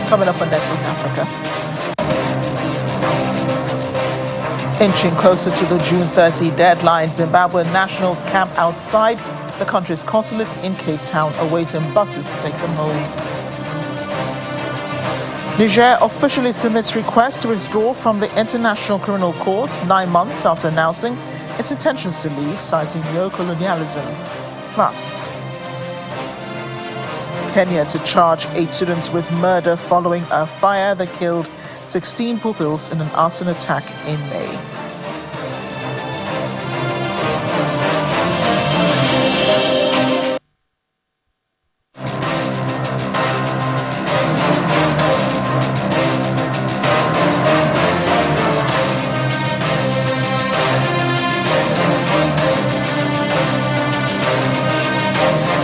Coming up on Network Africa. Inching closer to the June 30 deadline, Zimbabwean nationals camp outside the country's consulate in Cape Town, awaiting buses to take them home. Niger officially submits request to withdraw from the International Criminal Court 9 months after announcing its intentions to leave, citing neo-colonialism. Plus, Kenya to charge 8 students with murder following a fire that killed 16 pupils in an arson attack in May.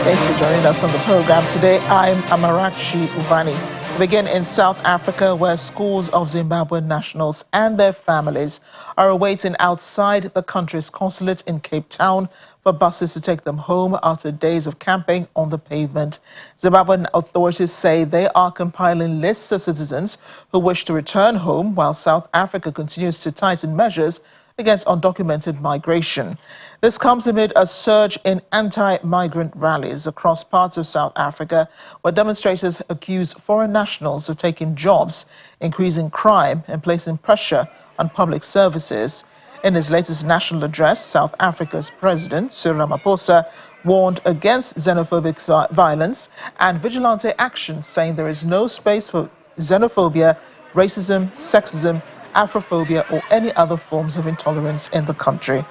Thanks for joining us on the program today. I'm Amarachi Ubani. We begin in South Africa, where scores of Zimbabwean nationals and their families are awaiting outside the country's consulate in Cape Town for buses to take them home after days of camping on the pavement. Zimbabwean authorities say they are compiling lists of citizens who wish to return home, while South Africa continues to tighten measures against undocumented migration. This comes amid a surge in anti-migrant rallies across parts of South Africa, where demonstrators accuse foreign nationals of taking jobs, increasing crime, and placing pressure on public services. In his latest national address, South Africa's President Cyril Ramaphosa warned against xenophobic violence and vigilante action, saying there is no space for xenophobia, racism, sexism, Afrophobia, or any other forms of intolerance in the country.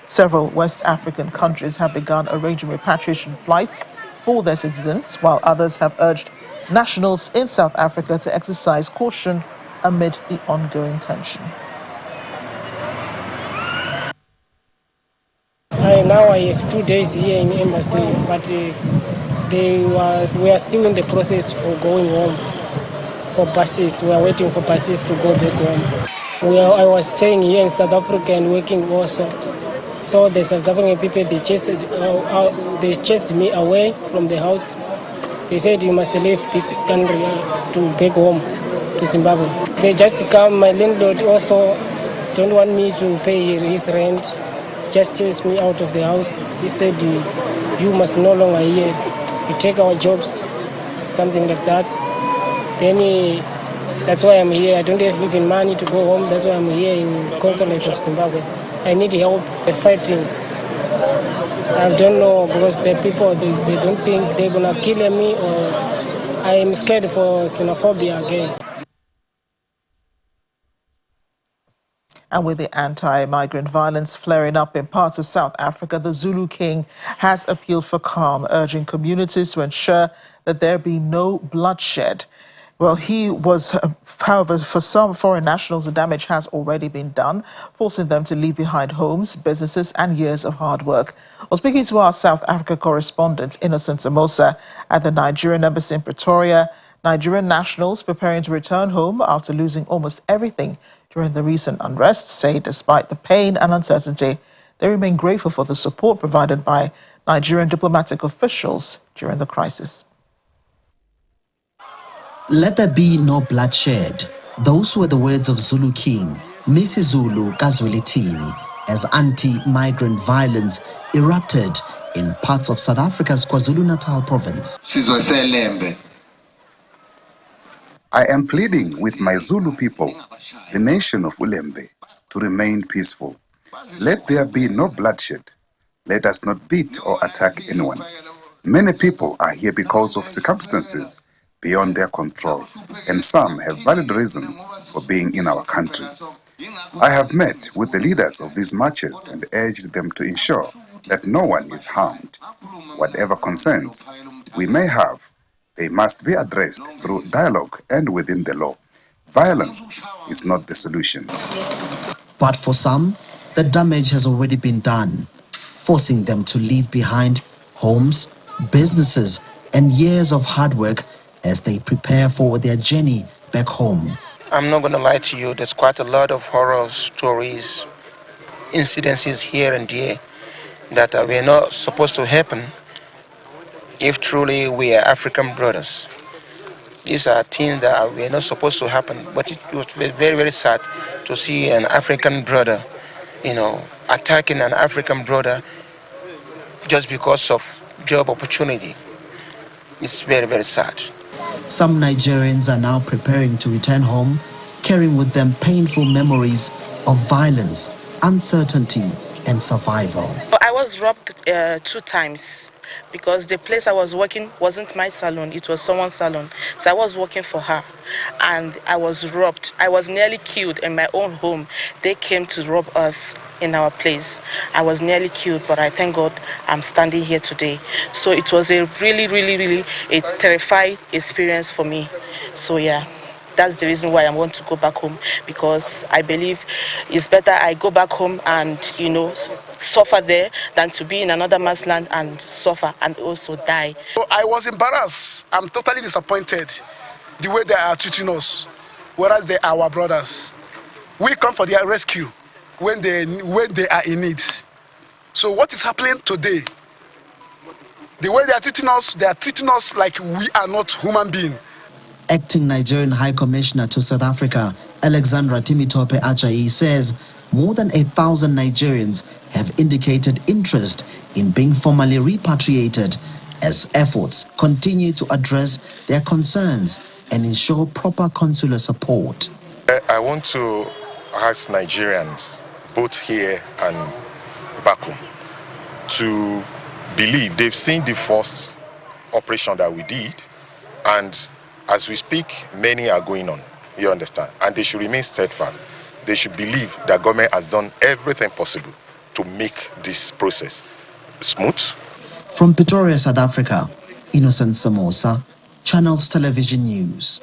Several West African countries have begun arranging repatriation flights for their citizens, while others have urged nationals in South Africa to exercise caution amid the ongoing tension. Now I have 2 days here in embassy, but we are still in the process for going home for buses. We are waiting for buses to go back home. I was staying here in South Africa and working also. So the South African people, they chased me away from the house. They said you must leave this country to back home to Zimbabwe. They just come. My landlord also don't want me to pay his rent. Just chased me out of the house. He said you must no longer here. You take our jobs, something like that. Then that's why I'm here. I don't have even money to go home. That's why I'm here in Consulate of Zimbabwe. I need help. They're fighting. I don't know, because the people, they don't think they're going to kill me, or I'm scared for xenophobia again. And with the anti-migrant violence flaring up in parts of South Africa, the Zulu King has appealed for calm, urging communities to ensure that there be no bloodshed. Well, however, for some foreign nationals, the damage has already been done, forcing them to leave behind homes, businesses, and years of hard work. Well, speaking to our South Africa correspondent, Innocent Amosa, at the Nigerian embassy in Pretoria, Nigerian nationals preparing to return home after losing almost everything during the recent unrest say despite the pain and uncertainty, they remain grateful for the support provided by Nigerian diplomatic officials during the crisis. Let there be no bloodshed. Those were the words of Zulu King, Misizulu Kazwelithini, as anti-migrant violence erupted in parts of South Africa's KwaZulu-Natal province. I am pleading with my Zulu people, the nation of Ulembe, to remain peaceful. Let there be no bloodshed. Let us not beat or attack anyone. Many people are here because of circumstances beyond their control, and some have valid reasons for being in our country. I have met with the leaders of these marches and urged them to ensure that no one is harmed. Whatever concerns we may have, they must be addressed through dialogue and within the law. Violence is not the solution. But for some, the damage has already been done, forcing them to leave behind homes, businesses, and years of hard work as they prepare for their journey back home. I'm not going to lie to you, there's quite a lot of horror stories, incidences here and there that were not supposed to happen if truly we are African brothers. These are things that were not supposed to happen, but it was very, very sad to see an African brother, attacking an African brother just because of job opportunity. It's very, very sad. Some Nigerians are now preparing to return home, carrying with them painful memories of violence, uncertainty, and survival. I was robbed 2 times because the place I was working wasn't my salon, it was someone's salon. So I was working for her and I was robbed. I was nearly killed in my own home. They came to rob us in our place. I was nearly killed, but I thank God I'm standing here today. So it was a really, really, really a terrifying experience for me. So yeah. That's the reason why I want to go back home, because I believe it's better I go back home and, suffer there than to be in another man's land and suffer and also die. I was embarrassed. I'm totally disappointed the way they are treating us, whereas they are our brothers. We come for their rescue when they are in need. So what is happening today? The way they are treating us like we are not human beings. Acting Nigerian High Commissioner to South Africa, Alexandra Timitope Ajayi, says more than 1,000 Nigerians have indicated interest in being formally repatriated as efforts continue to address their concerns and ensure proper consular support. I want to ask Nigerians, both here and back home, to believe they've seen the first operation that we did, and as we speak, many are going on, you understand, and they should remain steadfast. They should believe that government has done everything possible to make this process smooth. From Pretoria, South Africa, Innocent Samosa, Channels Television News.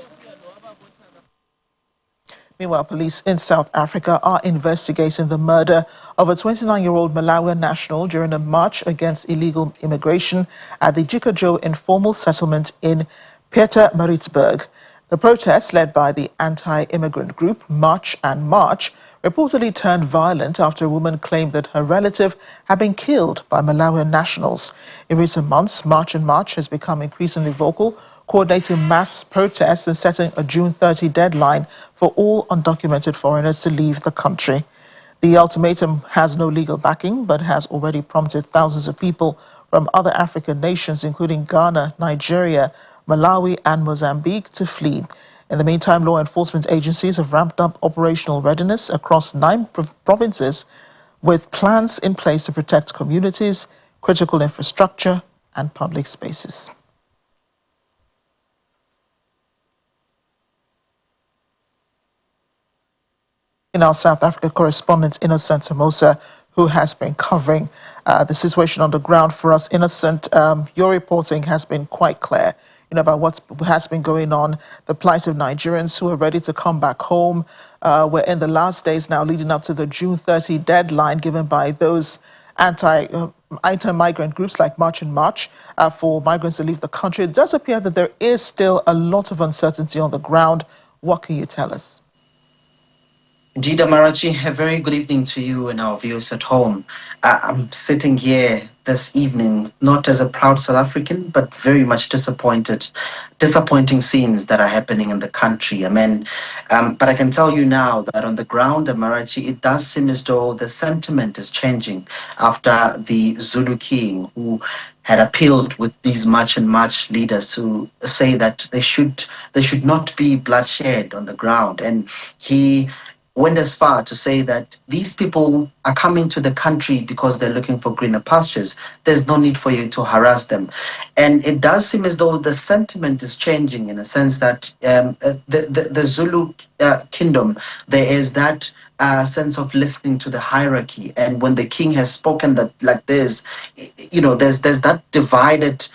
Meanwhile, police in South Africa are investigating the murder of a 29-year-old Malawian national during a march against illegal immigration at the Jikajo informal settlement in Pietermaritzburg. The protest, led by the anti-immigrant group March and March, reportedly turned violent after a woman claimed that her relative had been killed by Malawian nationals. In recent months, March and March has become increasingly vocal, coordinating mass protests and setting a June 30 deadline for all undocumented foreigners to leave the country. The ultimatum has no legal backing, but has already prompted thousands of people from other African nations, including Ghana, Nigeria, Malawi and Mozambique, to flee. In the meantime, law enforcement agencies have ramped up operational readiness across 9 provinces with plans in place to protect communities, critical infrastructure and public spaces. In our South Africa correspondent, Innocent Samosa, who has been covering the situation on the ground for us. Innocent, your reporting has been quite clear, about what has been going on, the plight of Nigerians who are ready to come back home. We're in the last days now leading up to the June 30 deadline given by those anti-migrant groups like March and March for migrants to leave the country. It does appear that there is still a lot of uncertainty on the ground. What can you tell us? Indeed, Amarachi, a very good evening to you and our viewers at home. I'm sitting here this evening, not as a proud South African, but very much disappointed. Disappointing scenes that are happening in the country. But I can tell you now that on the ground, Amarachi, it does seem as though the sentiment is changing after the Zulu King, who had appealed with these March and March leaders who say that there should not be bloodshed on the ground. And he went as far to say that these people are coming to the country because they're looking for greener pastures. There's no need for you to harass them. And it does seem as though the sentiment is changing in a sense that the Zulu kingdom, there is that sense of listening to the hierarchy. And when the king has spoken that like this, there's that divided,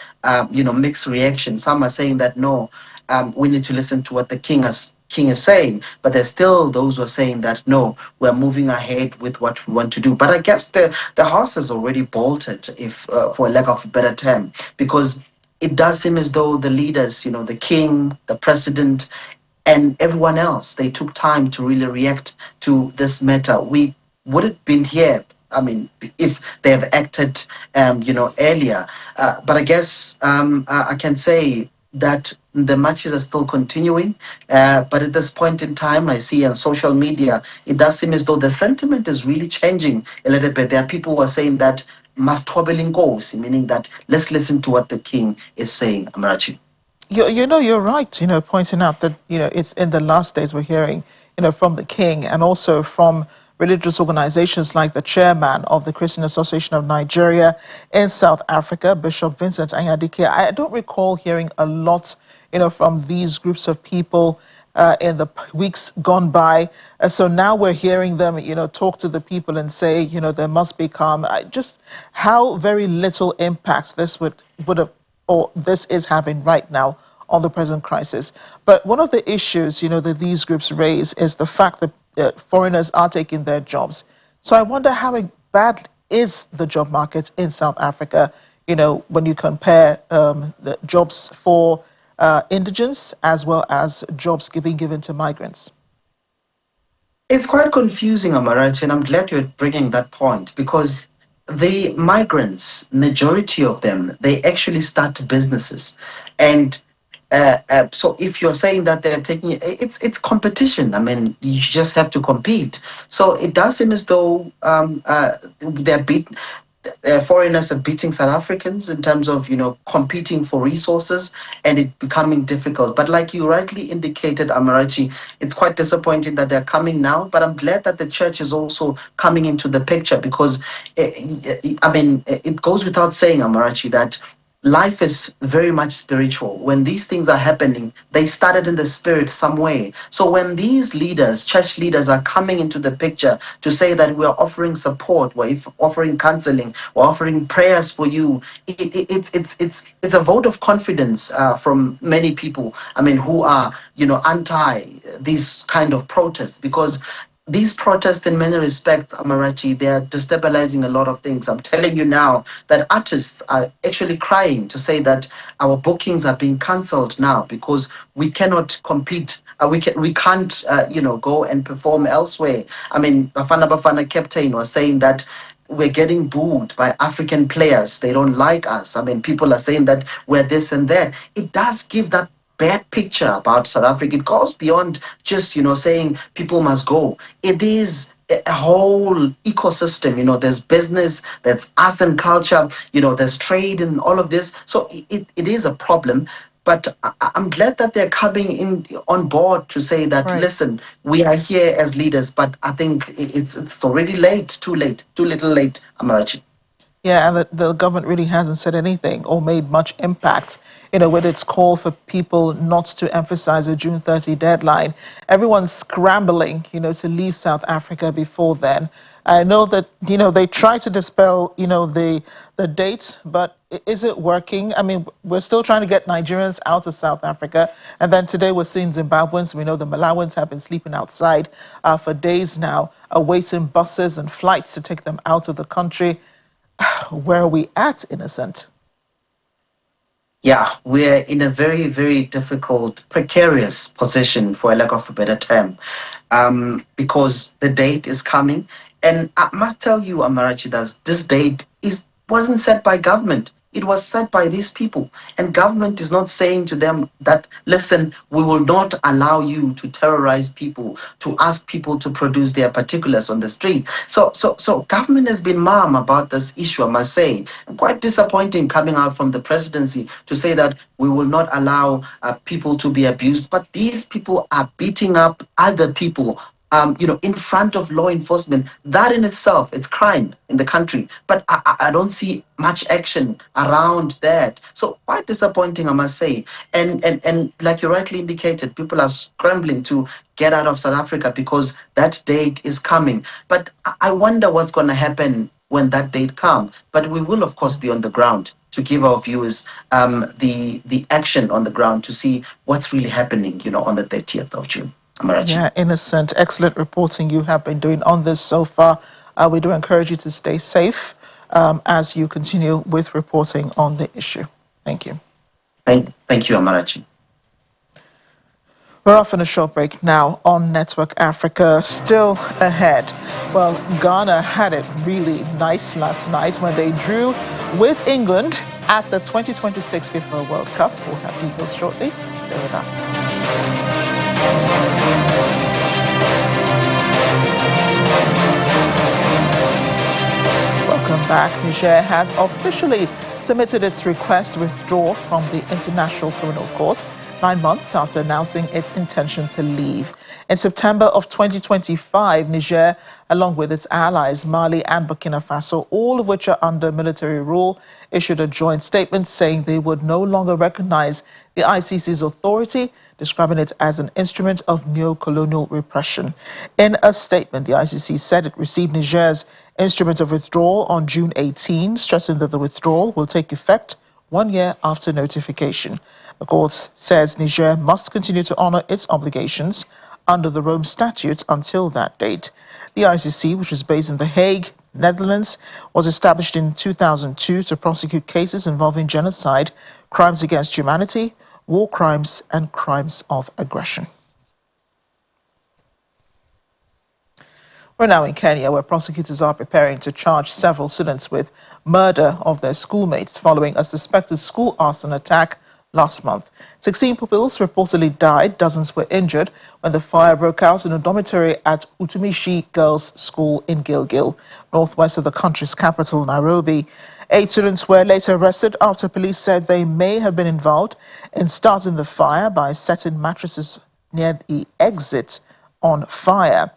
mixed reaction. Some are saying that, no, we need to listen to what the king is saying, but there's still those who are saying that no, we're moving ahead with what we want to do. But I guess the horse has already bolted, if for a lack of a better term, because it does seem as though the leaders, the king, the president, and everyone else, they took time to really react to this matter. We would have been here, if they have acted, earlier. But I guess I can say that The matches are still continuing. But at this point in time, I see on social media, it does seem as though the sentiment is really changing a little bit. There are people who are saying that goes, meaning that let's listen to what the king is saying, Amarachi. You're right, pointing out that, it's in the last days we're hearing, from the king and also from religious organizations like the chairman of the Christian Association of Nigeria in South Africa, Bishop Vincent Anyadike. I don't recall hearing a lot, from these groups of people in the weeks gone by. So now we're hearing them, talk to the people and say, there must be calm. Just how very little impact this would have, or this is having right now on the present crisis. But one of the issues, that these groups raise is the fact that foreigners are taking their jobs. So I wonder how bad is the job market in South Africa, when you compare the jobs for indigents as well as jobs being given to migrants. It's quite confusing, Amarachi, and I'm glad you're bringing that point, because the migrants, majority of them, they actually start businesses. And so if you're saying that they're taking, it's competition. I mean, you just have to compete. So it does seem as though they're foreigners are beating South Africans in terms of, competing for resources, and it becoming difficult. But like you rightly indicated, Amarachi, it's quite disappointing that they're coming now. But I'm glad that the church is also coming into the picture, because, it goes without saying, Amarachi, that life is very much spiritual. When these things are happening, they started in the spirit some way. So when these leaders, church leaders, are coming into the picture to say that we're offering support, we're offering counseling, we're offering prayers for you, it's a vote of confidence from many people, who are, anti these kind of protests, because these protests, in many respects, Amarachi, they are destabilizing a lot of things. I'm telling you now that artists are actually crying to say that our bookings are being cancelled now because we cannot compete. We can't, go and perform elsewhere. Bafana Bafana captain was saying that we're getting booed by African players. They don't like us. People are saying that we're this and that. It does give that bad picture about South Africa. It goes beyond just, saying people must go. It is a whole ecosystem. There's business, there's arts and culture, there's trade and all of this. So it is a problem. But I'm glad that they're coming in on board to say that, right, listen, we are here as leaders, but I think it's already late, too little late, Amarachi. Yeah, and the government really hasn't said anything or made much impact, with its call for people not to emphasize a June 30 deadline. Everyone's scrambling, to leave South Africa before then. I know that, they try to dispel, the date, but is it working? We're still trying to get Nigerians out of South Africa. And then today we're seeing Zimbabweans. We know the Malawans have been sleeping outside for days now, awaiting buses and flights to take them out of the country. Where are we at, Innocent? Yeah, we're in a very, very difficult, precarious position, for a lack of a better term, because the date is coming. And I must tell you, Amarachi, that this date wasn't set by government. It was set by these people. And government is not saying to them that, listen, we will not allow you to terrorize people, to ask people to produce their particulars on the street. So government has been mum about this issue, I must say. Quite disappointing coming out from the presidency to say that we will not allow people to be abused. But these people are beating up other people, in front of law enforcement. That in itself, it's crime in the country. But I don't see much action around that. So quite disappointing, I must say. And like you rightly indicated, people are scrambling to get out of South Africa because that date is coming. But I wonder what's going to happen when that date comes. But we will, of course, be on the ground to give our viewers the action on the ground to see what's really happening, on the 30th of June. Amarachi. Yeah, Innocent, excellent reporting you have been doing on this so far. We do encourage you to stay safe as you continue with reporting on the issue. Thank you. Thank you, Amarachi. We're off on a short break now on Network Africa. Still ahead. Well, Ghana had it really nice last night when they drew with England at the 2026 FIFA World Cup. We'll have details shortly. Stay with us. Welcome back. Niger has officially submitted its request to withdraw from the International Criminal Court 9 months after announcing its intention to leave. In September of 2025, Niger, along with its allies Mali and Burkina Faso, all of which are under military rule, issued a joint statement saying they would no longer recognize the ICC's authority, describing it as an instrument of neo-colonial repression. In a statement, the ICC said it received Niger's instrument of withdrawal on June 18, stressing that the withdrawal will take effect 1 year after notification. The court says Niger must continue to honor its obligations under the Rome Statute until that date. The ICC, which is based in The Hague, Netherlands, was established in 2002 to prosecute cases involving genocide, crimes against humanity, war crimes, and crimes of aggression. We're now in Kenya, where prosecutors are preparing to charge several students with murder of their schoolmates following a suspected school arson attack last month. 16 pupils reportedly died, dozens were injured when the fire broke out in a dormitory at Utumishi Girls' School in Gilgil, northwest of the country's capital, Nairobi. 8 students were later arrested after police said they may have been involved in starting the fire by setting mattresses near the exit on fire.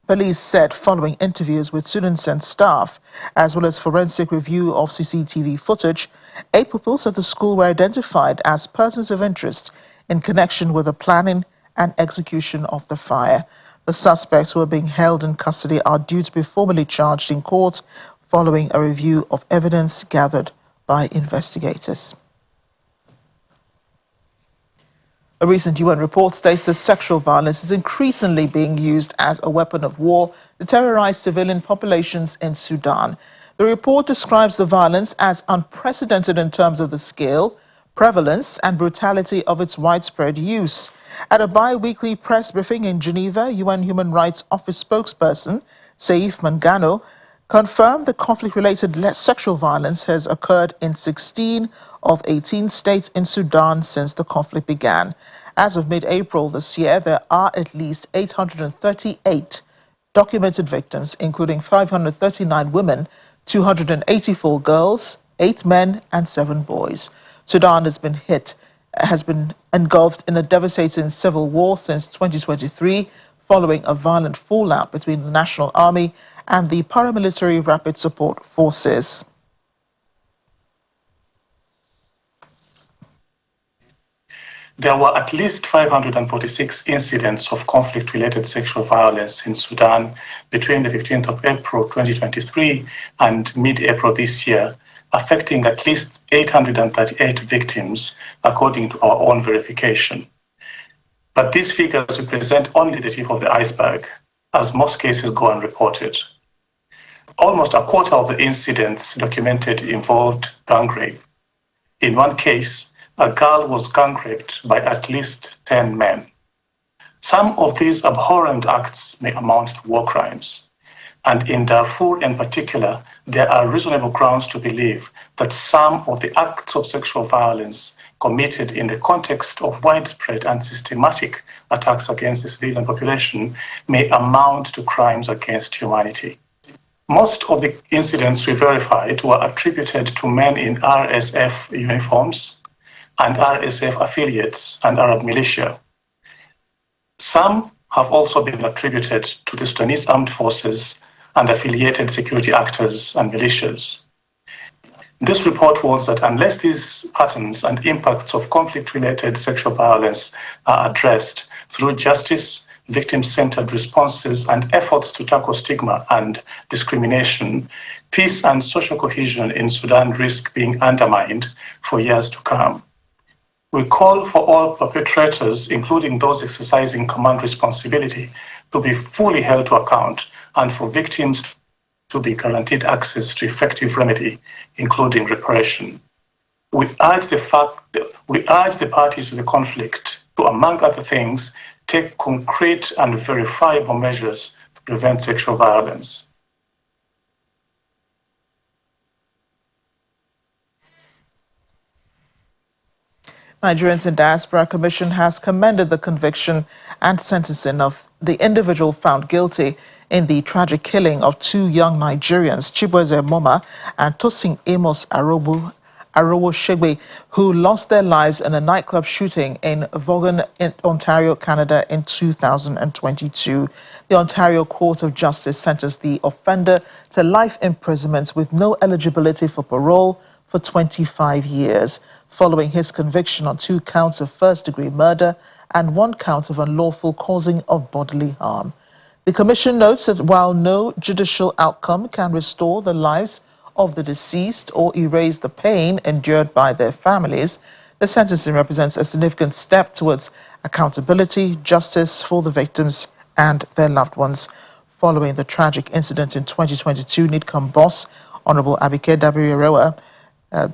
Police said following interviews with students and staff, as well as forensic review of CCTV footage, 8 pupils at the school were identified as persons of interest in connection with the planning and execution of the fire. The suspects who are being held in custody are due to be formally charged in court following a review of evidence gathered by investigators. A recent UN report states that sexual violence is increasingly being used as a weapon of war to terrorize civilian populations in Sudan. The report describes the violence as unprecedented in terms of the scale, prevalence, and brutality of its widespread use. At a bi-weekly press briefing in Geneva, UN Human Rights Office spokesperson Saif Mangano confirmed that conflict-related sexual violence has occurred in 16 of 18 states in Sudan since the conflict began. As of mid-April this year, there are at least 838 documented victims, including 539 women, 284 girls, 8 men, and 7 boys. Sudan has been engulfed in a devastating civil war since 2023, following a violent fallout between the National Army and the paramilitary Rapid Support Forces. There were at least 546 incidents of conflict-related sexual violence in Sudan between the 15th of April 2023 and mid-April this year, affecting at least 838 victims, according to our own verification. But these figures represent only the tip of the iceberg, as most cases go unreported. Almost a quarter of the incidents documented involved gang rape. In one case, a girl was gang raped by at least 10 men. Some of these abhorrent acts may amount to war crimes. And in Darfur in particular, there are reasonable grounds to believe that some of the acts of sexual violence committed in the context of widespread and systematic attacks against the civilian population may amount to crimes against humanity. Most of the incidents we verified were attributed to men in RSF uniforms and RSF affiliates and Arab militia. Some have also been attributed to the Sudanese armed forces and affiliated security actors and militias. This report warns that unless these patterns and impacts of conflict-related sexual violence are addressed through justice, victim-centered responses, and efforts to tackle stigma and discrimination, peace and social cohesion in Sudan risk being undermined for years to come. We call for all perpetrators, including those exercising command responsibility, to be fully held to account and for victims to be guaranteed access to effective remedy, including reparation. We urge the parties to the conflict to, among other things, take concrete and verifiable measures to prevent sexual violence. Nigerians in Diaspora Commission has commended the conviction and sentencing of the individual found guilty in the tragic killing of two young Nigerians, Chibueze Moma and Tosin Amos Arowo Shegbe, who lost their lives in a nightclub shooting in Vaughan, Ontario, Canada in 2022. The Ontario Court of Justice sentenced the offender to life imprisonment with no eligibility for parole for 25 years. Following his conviction on 2 counts of first-degree murder and 1 count of unlawful causing of bodily harm. The Commission notes that while no judicial outcome can restore the lives of the deceased or erase the pain endured by their families, the sentencing represents a significant step towards accountability, justice for the victims and their loved ones. Following the tragic incident in 2022, NIDCOM boss, Honorable Abike Dabiri-Arewa,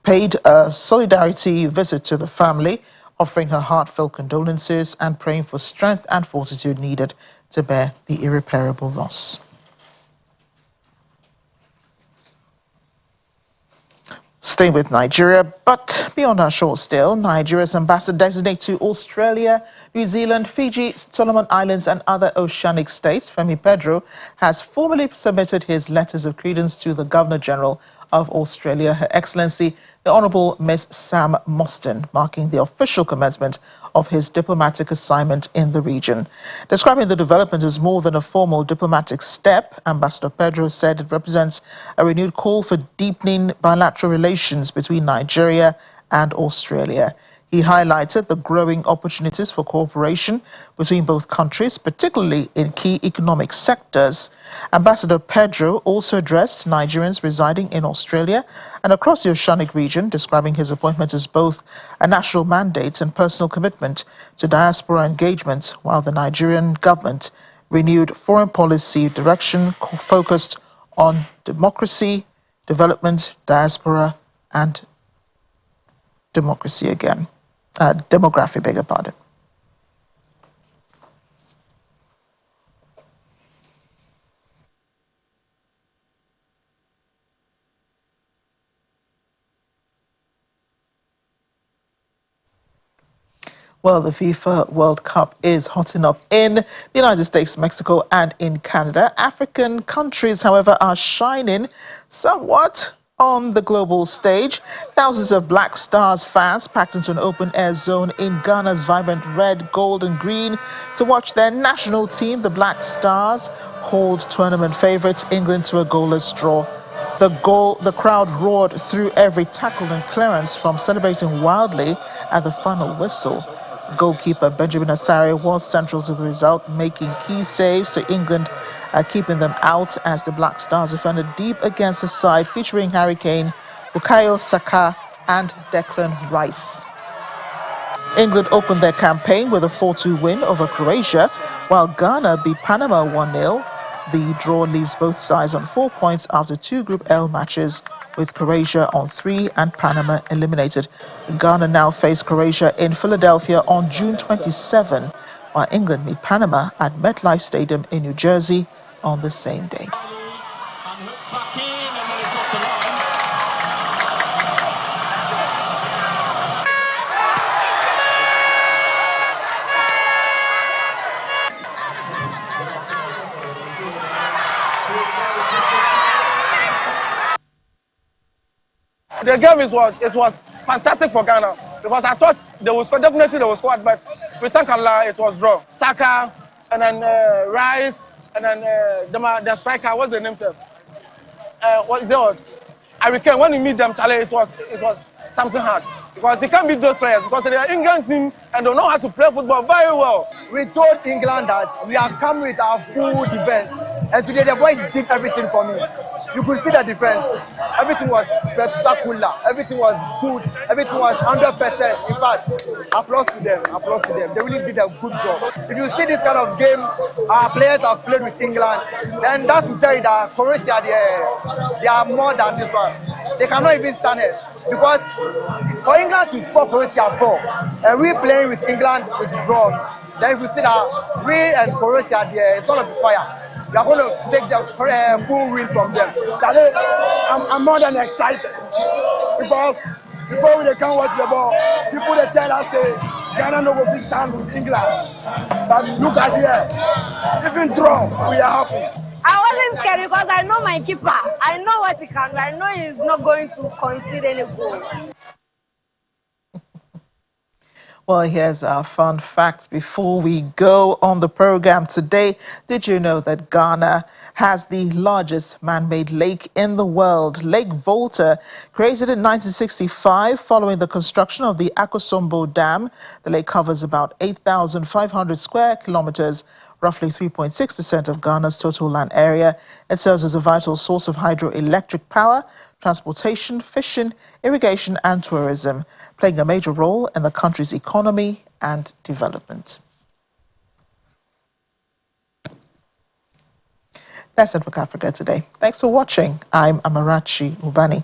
paid a solidarity visit to the family, offering her heartfelt condolences and praying for strength and fortitude needed to bear the irreparable loss. Staying with Nigeria, but beyond our shores still, Nigeria's ambassador designate to Australia, New Zealand, Fiji, Solomon Islands and other oceanic states, Femi Pedro, has formally submitted his letters of credence to the Governor-General of Australia, Her Excellency, the Honourable Ms. Sam Mostyn, marking the official commencement of his diplomatic assignment in the region. Describing the development as more than a formal diplomatic step, Ambassador Pedro said it represents a renewed call for deepening bilateral relations between Nigeria and Australia. He highlighted the growing opportunities for cooperation between both countries, particularly in key economic sectors. Ambassador Pedro also addressed Nigerians residing in Australia and across the oceanic region, describing his appointment as both a national mandate and personal commitment to diaspora engagement, while the Nigerian government renewed foreign policy direction focused on democracy, development, diaspora, and democracy again. Demography, beg your pardon. Well, the FIFA World Cup is hotting up in the United States, Mexico, and in Canada. African countries, however, are shining somewhat on the global stage. Thousands of Black Stars fans packed into an open-air zone in Ghana's vibrant red, gold, and green to watch their national team, the Black Stars, hold tournament favorites England to a goalless draw. The crowd roared through every tackle and clearance, from celebrating wildly at the final whistle. Goalkeeper Benjamin Asare was central to the result, making key saves to England, keeping them out as the Black Stars defended deep against the side featuring Harry Kane, Bukayo Saka and Declan Rice. England opened their campaign with a 4-2 win over Croatia, while Ghana beat Panama 1-0. The draw leaves both sides on 4 points after 2 Group L matches, with Croatia on 3 and Panama eliminated. Ghana now face Croatia in Philadelphia on June 27, while England meet Panama at MetLife Stadium in New Jersey on the same day. The game it was fantastic for Ghana, because I thought they would score, definitely they would score, but we thank Allah it was draw. Saka and then Rice and then the striker, what's the name, sir? What is it? Harry Kane. When you meet them, Charlie, it was something hard, because they can't beat those players because they are England team and they know how to play football very well. We told England that we have come with our full defense, and today the boys did everything for me. You could see the defense. Everything was spectacular. Everything was good. Everything was 100%. In fact, applause to them. Applause to them. They really did a good job. If you see this kind of game, our players have played with England, then that's to tell you that Croatia, they are more than this one. They cannot even stand it because for England to score Croatia 4, and we playing with England with draw, then if you see that we and Croatia there, it's going to be fire. We are going to take the full win from them. Charlie, I'm more than excited because before we can watch the ball, people they tell us say Ghana no go fit stand with England. But look at here, even draw, we are happy. I wasn't scared because I know my keeper. I know what he can do. I know he's not going to concede any goal. Well, here's our fun fact before we go on the program today. Did you know that Ghana has the largest man-made lake in the world? Lake Volta, created in 1965 following the construction of the Akosombo Dam. The lake covers about 8,500 square kilometers, roughly 3.6% of Ghana's total land area. It serves as a vital source of hydroelectric power, transportation, fishing, irrigation and tourism, playing a major role in the country's economy and development. That's it for Africa Today. Thanks for watching. I'm Amarachi Ubani.